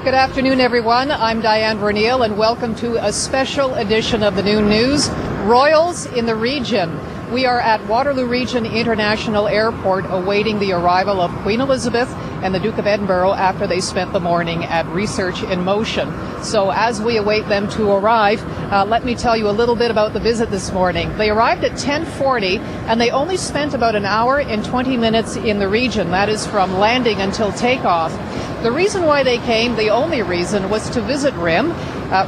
Good afternoon, everyone. I'm Diane Verneil, and welcome to a special edition of the Noon News, Royals in the Region. We are at Waterloo Region International Airport awaiting the arrival of Queen Elizabeth and the Duke of Edinburgh after they spent the morning at Research in Motion. So as we await them to arrive, let me tell you a little bit about the visit this morning. They arrived at 10:40 and they only spent about an hour and 20 minutes in the region. That is from landing until takeoff. The reason why they came, the only reason, was to visit RIM.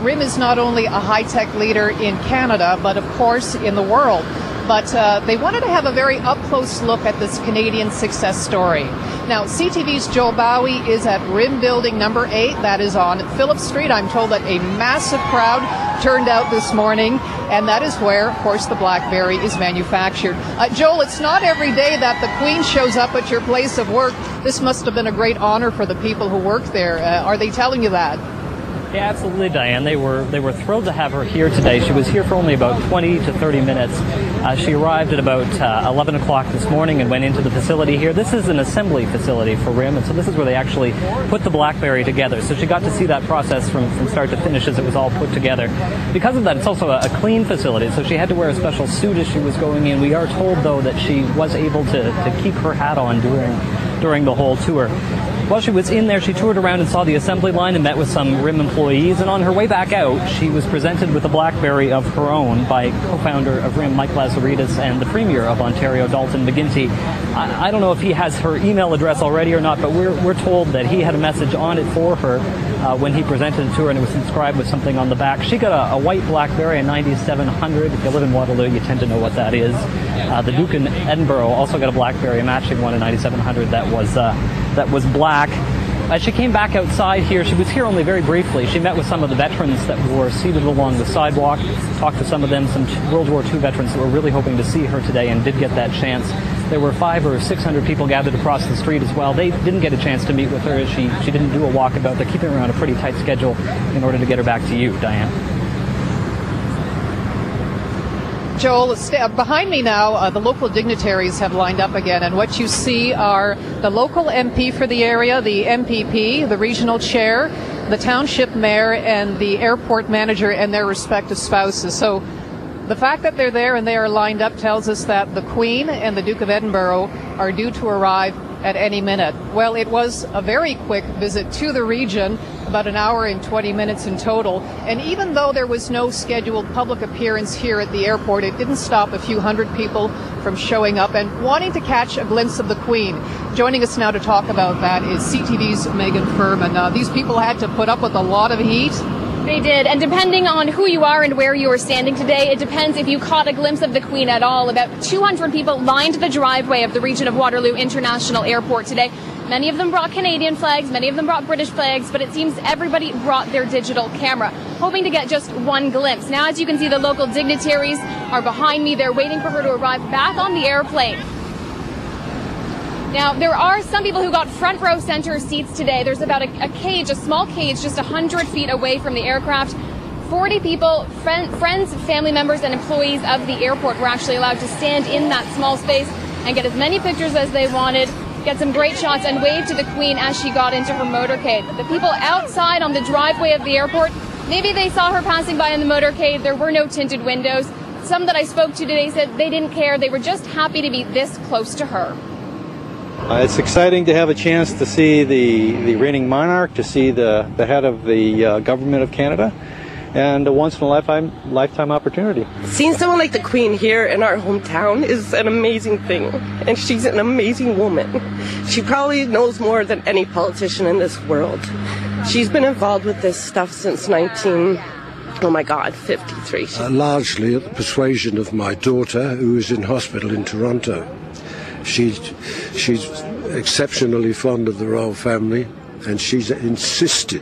RIM is not only a high-tech leader in Canada, but of course in the world. But they wanted to have a very up-close look at this Canadian success story. Now, CTV's Joel Bowie is at RIM Building number 8. That is on Phillip Street. I'm told that a massive crowd turned out this morning, and that is where, of course, the BlackBerry is manufactured. Joel, it's not every day that the Queen shows up at your place of work. This must have been a great honor for the people who work there. Are they telling you that? Yeah, absolutely, Diane. They were thrilled to have her here today. She was here for only about 20 to 30 minutes. She arrived at about 11 o'clock this morning and went into the facility here. This is an assembly facility for RIM, and so this is where they actually put the BlackBerry together. So she got to see that process from start to finish as it was all put together. Because of that, it's also a clean facility, so she had to wear a special suit as she was going in. We are told, though, that she was able to keep her hat on during the whole tour. While she was in there, she toured around and saw the assembly line and met with some RIM employees. And on her way back out, she was presented with a BlackBerry of her own by co-founder of RIM, Mike Lazaridis, and the Premier of Ontario, Dalton McGuinty. I don't know if he has her email address already or not, but we're told that he had a message on it for her when he presented it to her, and it was inscribed with something on the back. She got a white BlackBerry, a 9700. If you live in Waterloo, you tend to know what that is. The Duke in Edinburgh also got a BlackBerry, a matching one, a 9700 that was black. As she came back outside here, she was here only very briefly. She met with some of the veterans that were seated along the sidewalk, talked to some of them, some World War II veterans that were really hoping to see her today and did get that chance. There were 500 or 600 people gathered across the street as well. They didn't get a chance to meet with her. She didn't do a walkabout. They're keeping her on a pretty tight schedule in order to get her back to you, Diane. Joel, behind me now, the local dignitaries have lined up again, and what you see are the local MP for the area, the MPP, the regional chair, the township mayor, and the airport manager and their respective spouses. So the fact that they're there and they are lined up tells us that the Queen and the Duke of Edinburgh are due to arrive at any minute. Well, it was a very quick visit to the region, about an hour and 20 minutes in total. And even though there was no scheduled public appearance here at the airport, it didn't stop a few hundred people from showing up and wanting to catch a glimpse of the Queen. Joining us now to talk about that is CTV's Megan Furman. These people had to put up with a lot of heat. They did, and depending on who you are and where you are standing today, it depends if you caught a glimpse of the Queen at all. About 200 people lined the driveway of the region of Waterloo International Airport today. Many of them brought Canadian flags, many of them brought British flags, but it seems everybody brought their digital camera, hoping to get just one glimpse. Now, as you can see, the local dignitaries are behind me. They're waiting for her to arrive back on the airplane. Now, there are some people who got front row center seats today. There's about a cage, a small cage, just 100 feet away from the aircraft. 40 people, friends, family members, and employees of the airport were actually allowed to stand in that small space and get as many pictures as they wanted, get some great shots, and wave to the Queen as she got into her motorcade. The people outside on the driveway of the airport, maybe they saw her passing by in the motorcade. There were no tinted windows. Some that I spoke to today said they didn't care. They were just happy to be this close to her. It's exciting to have a chance to see the reigning monarch, to see the head of the government of Canada, and a once-in-a-lifetime opportunity. Seeing someone like the Queen here in our hometown is an amazing thing, and she's an amazing woman. She probably knows more than any politician in this world. She's been involved with this stuff since 53. Largely at the persuasion of my daughter, who is in hospital in Toronto. She's exceptionally fond of the royal family, and she's insisted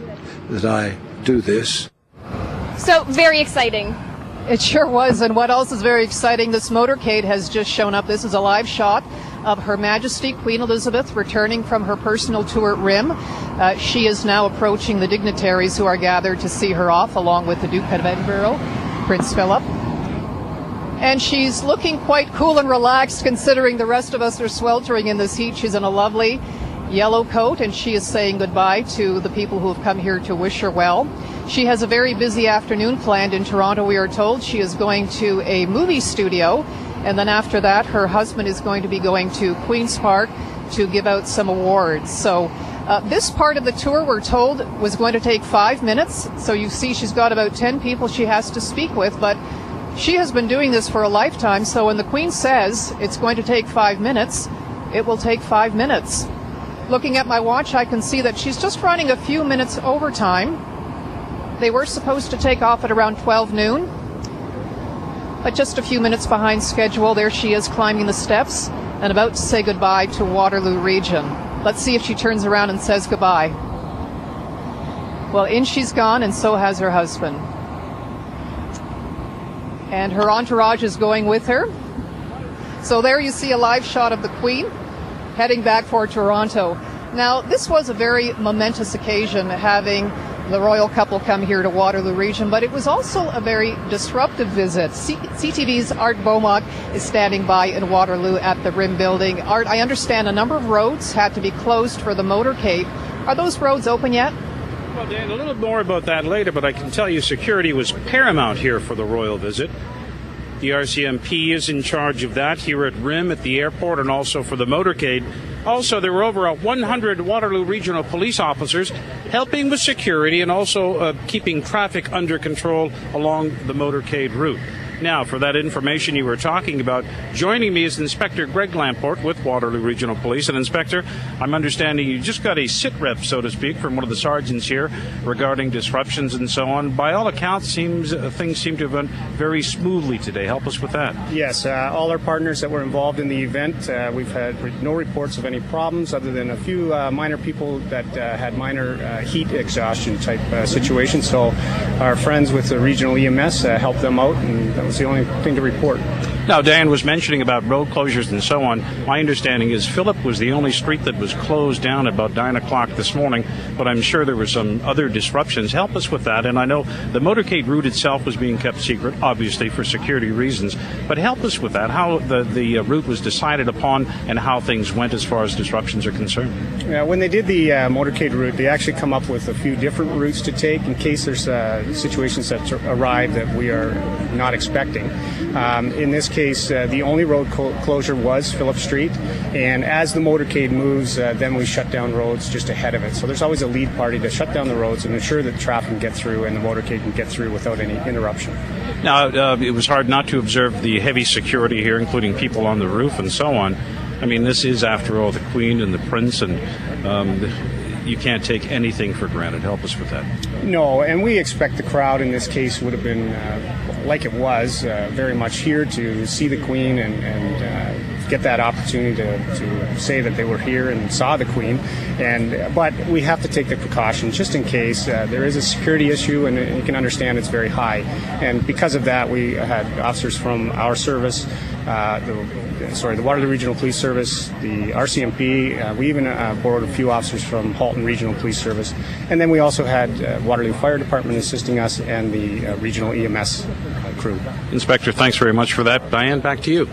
that I do this. So, very exciting. It sure was. And what else is very exciting, this motorcade has just shown up. This is a live shot of Her Majesty Queen Elizabeth returning from her personal tour at RIM. She is now approaching the dignitaries who are gathered to see her off, along with the Duke of Edinburgh, Prince Philip. And she's looking quite cool and relaxed, considering the rest of us are sweltering in this heat. She's in a lovely yellow coat, and she is saying goodbye to the people who have come here to wish her well. She has a very busy afternoon planned in Toronto, we are told. She is going to a movie studio, and then after that, her husband is going to be going to Queen's Park to give out some awards. So this part of the tour, we're told, was going to take 5 minutes. So you see she's got about 10 people she has to speak with, but she has been doing this for a lifetime. So when the Queen says it's going to take 5 minutes, it will take 5 minutes. Looking at my watch, I can see that she's just running a few minutes over time. They were supposed to take off at around 12 noon, but just a few minutes behind schedule. There she is climbing the steps and about to say goodbye to Waterloo Region. Let's see if she turns around and says goodbye. Well, in she's gone, and so has her husband. And her entourage is going with her. So there you see a live shot of the Queen heading back for Toronto. Now, this was a very momentous occasion, having the royal couple come here to Waterloo Region, but it was also a very disruptive visit. CTV's Art Beaumont is standing by in Waterloo at the RIM building. Art, I understand a number of roads had to be closed for the motorcade. Are those roads open yet? Well, Dan, a little more about that later, but I can tell you security was paramount here for the royal visit. The RCMP is in charge of that here at RIM at the airport and also for the motorcade. Also, there were over 100 Waterloo Regional Police officers helping with security and also keeping traffic under control along the motorcade route. Now, for that information you were talking about, joining me is Inspector Greg Lamport with Waterloo Regional Police. And Inspector, I'm understanding you just got a sit rep, so to speak, from one of the sergeants here regarding disruptions and so on. By all accounts, things seem to have gone very smoothly today. Help us with that. Yes, all our partners that were involved in the event, we've had no reports of any problems other than a few minor people that had minor heat exhaustion type situations. So our friends with the regional EMS helped them out, and that was the only thing to report. Now, Dan was mentioning about road closures and so on. My understanding is Phillip was the only street that was closed down at about 9 o'clock this morning, but I'm sure there were some other disruptions. Help us with that. And I know the motorcade route itself was being kept secret, obviously for security reasons, but help us with that, how the route was decided upon and how things went as far as disruptions are concerned. Yeah, when they did the motorcade route, they actually come up with a few different routes to take in case there's situations that arrive that we are not expecting. In this case, the only road closure was Phillip Street, and as the motorcade moves, then we shut down roads just ahead of it. So there's always a lead party to shut down the roads and ensure that traffic can get through and the motorcade can get through without any interruption. Now, it was hard not to observe the heavy security here, including people on the roof and so on. I mean, this is, after all, the Queen and the Prince, and you can't take anything for granted. Help us with that. No, and we expect the crowd in this case would have been, like it was, very much here to see the Queen and get that opportunity to say that they were here and saw the Queen. But we have to take the precautions just in case there is a security issue, and you can understand it's very high. And because of that, we had officers from our service, the Waterloo Regional Police Service, the RCMP. We even borrowed a few officers from Halton Regional Police Service. And then we also had Waterloo Fire Department assisting us and the regional EMS crew. Inspector, thanks very much for that. Diane, back to you.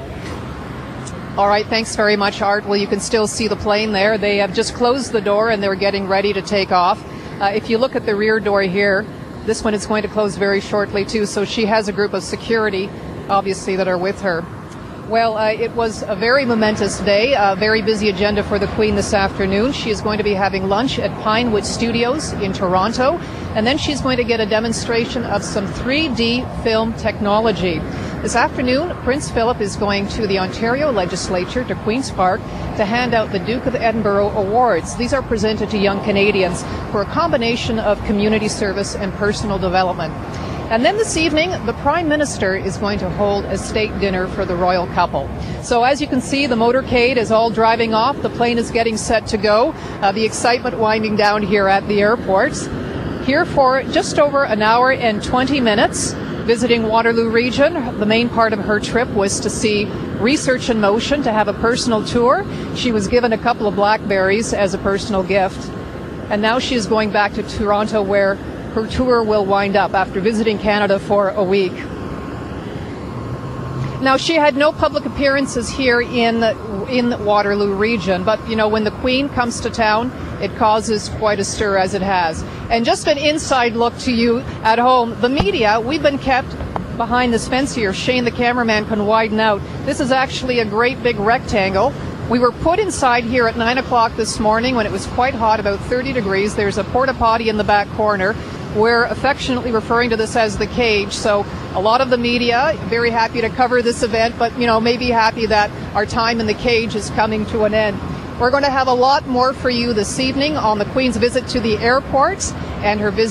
All right, thanks very much, Art. Well, you can still see the plane there. They have just closed the door and they're getting ready to take off. If you look at the rear door here, this one is going to close very shortly too, so she has a group of security, obviously, that are with her. Well, it was a very momentous day, a very busy agenda for the Queen this afternoon. She is going to be having lunch at Pinewood Studios in Toronto, and then she's going to get a demonstration of some 3D film technology. This afternoon, Prince Philip is going to the Ontario Legislature, to Queen's Park, to hand out the Duke of Edinburgh Awards. These are presented to young Canadians for a combination of community service and personal development. And then this evening, the Prime Minister is going to hold a state dinner for the royal couple. So as you can see, the motorcade is all driving off. The plane is getting set to go. The excitement winding down here at the airport. Here for just over an hour and 20 minutes, visiting Waterloo Region. The main part of her trip was to see Research in Motion, to have a personal tour. She was given a couple of blackberries as a personal gift. And now she is going back to Toronto, where her tour will wind up after visiting Canada for a week. Now, she had no public appearances here in the Waterloo region, but, you know, when the Queen comes to town, it causes quite a stir, as it has. And just an inside look to you at home, the media, we've been kept behind this fence here. Shane, the cameraman, can widen out. This is actually a great big rectangle. We were put inside here at 9 o'clock this morning when it was quite hot, about 30 degrees. There's a porta potty in the back corner. We're affectionately referring to this as the cage. So a lot of the media, very happy to cover this event, but, you know, maybe happy that our time in the cage is coming to an end. We're going to have a lot more for you this evening on the Queen's visit to the airport and her visit